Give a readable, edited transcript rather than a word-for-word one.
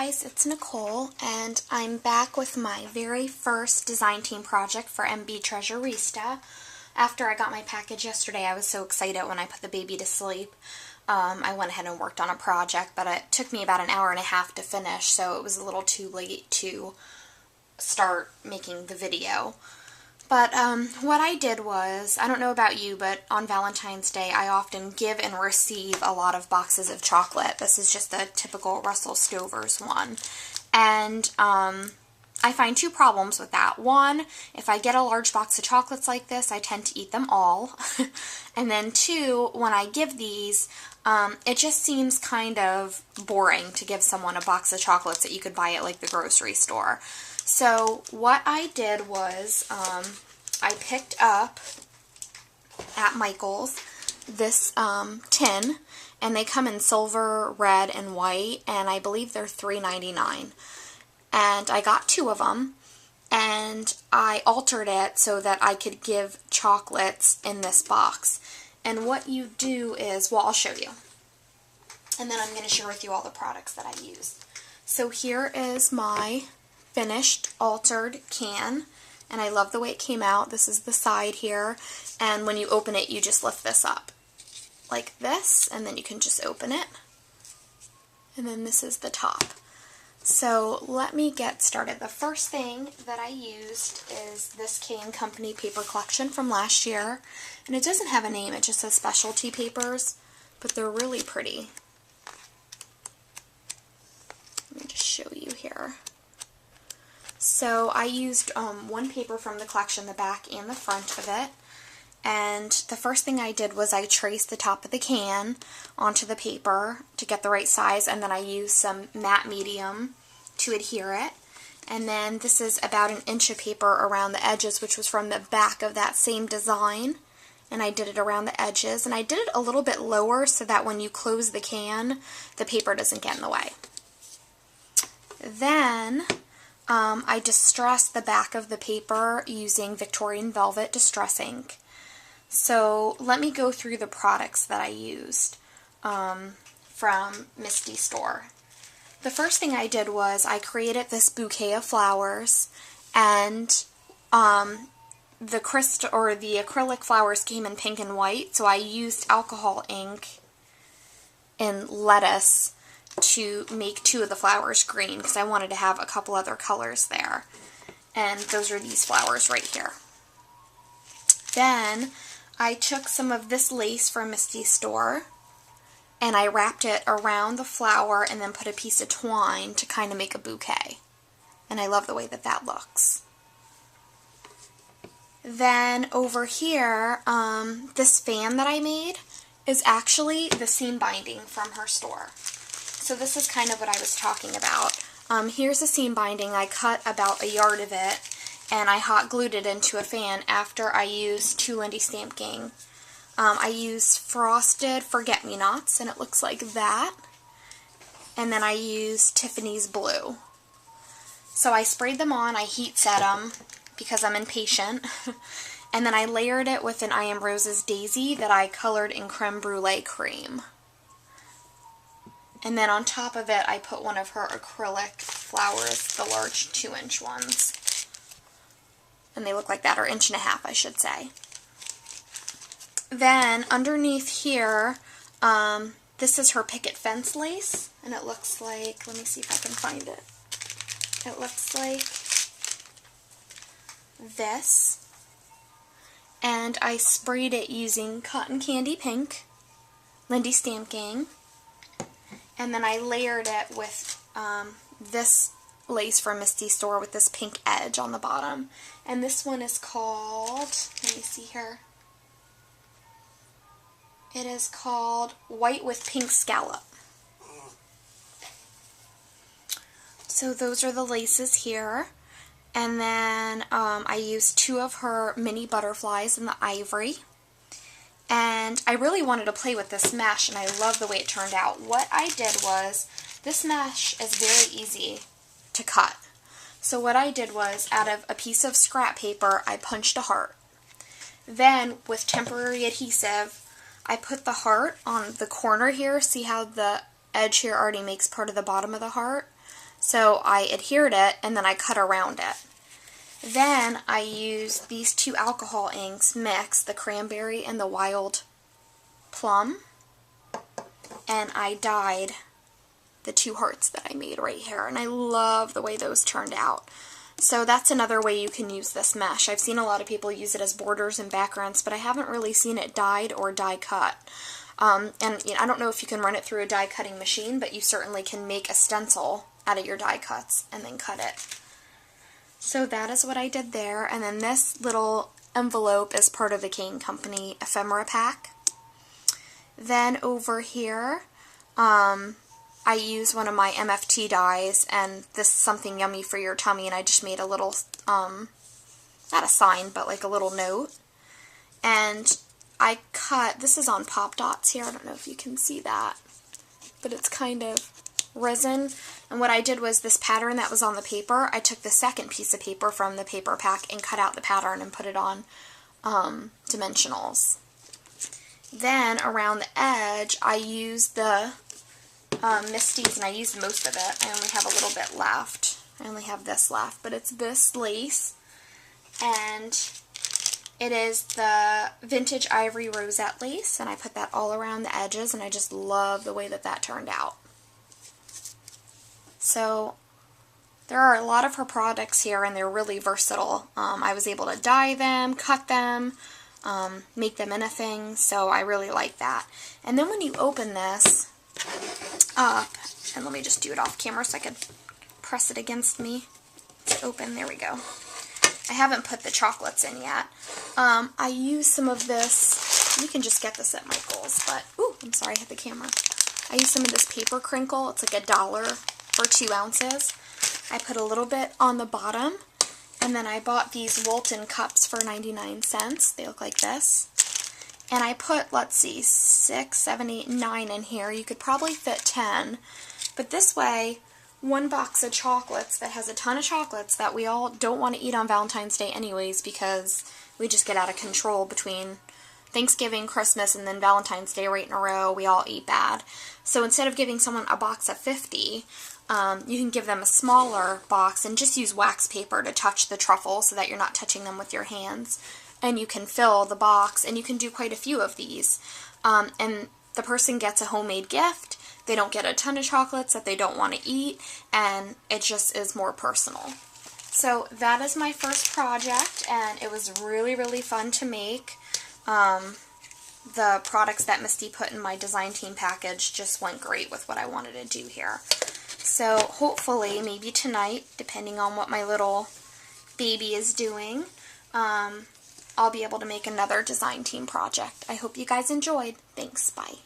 guys, it's Nicole, and I'm back with my very first design team project for MB Treasurista. After I got my package yesterday, I was so excited when I put the baby to sleep. I went ahead and worked on a project, but it took me about an hour and a half to finish, so it was a little too late to start making the video. But what I did was, I don't know about you, but on Valentine's Day I often give and receive a lot of boxes of chocolate. This is just the typical Russell Stover's one. And I find two problems with that. One, if I get a large box of chocolates like this, I tend to eat them all. And then two, when I give these, it just seems kind of boring to give someone a box of chocolates that you could buy at like the grocery store. So what I did was I picked up at Michael's this tin, and they come in silver, red, and white, and I believe they're $3.99. And I got two of them, and I altered it so that I could give chocolates in this box. And what you do is, well, I'll show you. And then I'm going to share with you all the products that I used. So here is my finished altered can, and I love the way it came out. This is the side here, and when you open it, you just lift this up like this, and then you can just open it, and then this is the top. So let me get started. The first thing that I used is this K&Company paper collection from last year, and it doesn't have a name, it just says specialty papers, but they're really pretty. Let me just show you here. So I used one paper from the collection, the back and the front of it, and the first thing I did was I traced the top of the can onto the paper to get the right size, and then I used some matte medium to adhere it. And then this is about an inch of paper around the edges, which was from the back of that same design, and I did it around the edges, and I did it a little bit lower so that when you close the can, the paper doesn't get in the way. Then I distressed the back of the paper using Victorian Velvet Distress ink. So let me go through the products that I used from Misty Store. The first thing I did was I created this bouquet of flowers, and the acrylic flowers came in pink and white, so I used alcohol ink in lettuce to make two of the flowers green because I wanted to have a couple other colors there. And those are these flowers right here. Then I took some of this lace from Misty Store and I wrapped it around the flower and then put a piece of twine to kind of make a bouquet. And I love the way that that looks. Then over here, this fan that I made is actually the seam binding from her store. So this is kind of what I was talking about. Here's a seam binding. I cut about a yard of it, and I hot glued it into a fan after I used 2 Lindy Stamp Gang. I used Frosted Forget-Me-Nots, and it looks like that. And then I used Tiffany's Blue. So I sprayed them on, I heat set them, because I'm impatient. And then I layered it with an I Am Rose's Daisy that I colored in Creme Brulee Cream. And then on top of it, I put one of her acrylic flowers, the large 2-inch ones. And they look like that, or 1.5 inches, I should say. Then underneath here, this is her picket fence lace, and it looks like, let me see if I can find it. It looks like this. And I sprayed it using Cotton Candy Pink, Lindy Stamp Gang. And then I layered it with this lace from Misty Store with this pink edge on the bottom. And this one is called, let me see here. It is called White with Pink Scallop. So those are the laces here. And then I used 2 of her mini butterflies in the ivory. And I really wanted to play with this mesh, and I love the way it turned out. What I did was, this mesh is very easy to cut. So what I did was, out of a piece of scrap paper, I punched a heart. Then, with temporary adhesive, I put the heart on the corner here. See how the edge here already makes part of the bottom of the heart? So I adhered it and then I cut around it. Then I used these two alcohol inks mixed, the cranberry and the wild plum, and I dyed the two hearts that I made right here, and I love the way those turned out. So that's another way you can use this mesh. I've seen a lot of people use it as borders and backgrounds, but I haven't really seen it dyed or die cut. And you know, I don't know if you can run it through a die cutting machine, but you certainly can make a stencil out of your die cuts and then cut it. So that is what I did there, and then this little envelope is part of the Kane Company ephemera pack. Then over here, I use one of my MFT dies, and this is something yummy for your tummy, and I just made a little, not a sign, but like a little note. And I cut, this is on Pop Dots here, I don't know if you can see that, but it's kind of resin. And what I did was this pattern that was on the paper, I took the second piece of paper from the paper pack and cut out the pattern and put it on dimensionals. Then around the edge, I used the Misties, and I used most of it. I only have a little bit left. I only have this left, but it's this lace, and it is the Vintage Ivory Rosette lace, and I put that all around the edges, and I just love the way that that turned out. So there are a lot of her products here, and they're really versatile. I was able to dye them, cut them, make them into things, so I really like that. And then when you open this up, and let me just do it off camera so I could press it against me. It's open, there we go. I haven't put the chocolates in yet. I use some of this, you can just get this at Michael's, but, ooh, I'm sorry, I hit the camera. I use some of this paper crinkle, it's like $1 for 2 ounces. I put a little bit on the bottom, and then I bought these Walton cups for 99 cents. They look like this. And I put, let's see, 6, 7, 8, 9 in here. You could probably fit 10. But this way, one box of chocolates that has a ton of chocolates that we all don't want to eat on Valentine's Day anyways, because we just get out of control between Thanksgiving, Christmas, and then Valentine's Day right in a row. We all eat bad. So instead of giving someone a box of 50, you can give them a smaller box and just use wax paper to touch the truffles so that you're not touching them with your hands. And you can fill the box, and you can do quite a few of these. And the person gets a homemade gift. They don't get a ton of chocolates that they don't want to eat, and it just is more personal. So that is my first project, and it was really, really fun to make. The products that Misty put in my design team package just went great with what I wanted to do here. So hopefully, maybe tonight, depending on what my little baby is doing, I'll be able to make another design team project. I hope you guys enjoyed. Thanks, bye.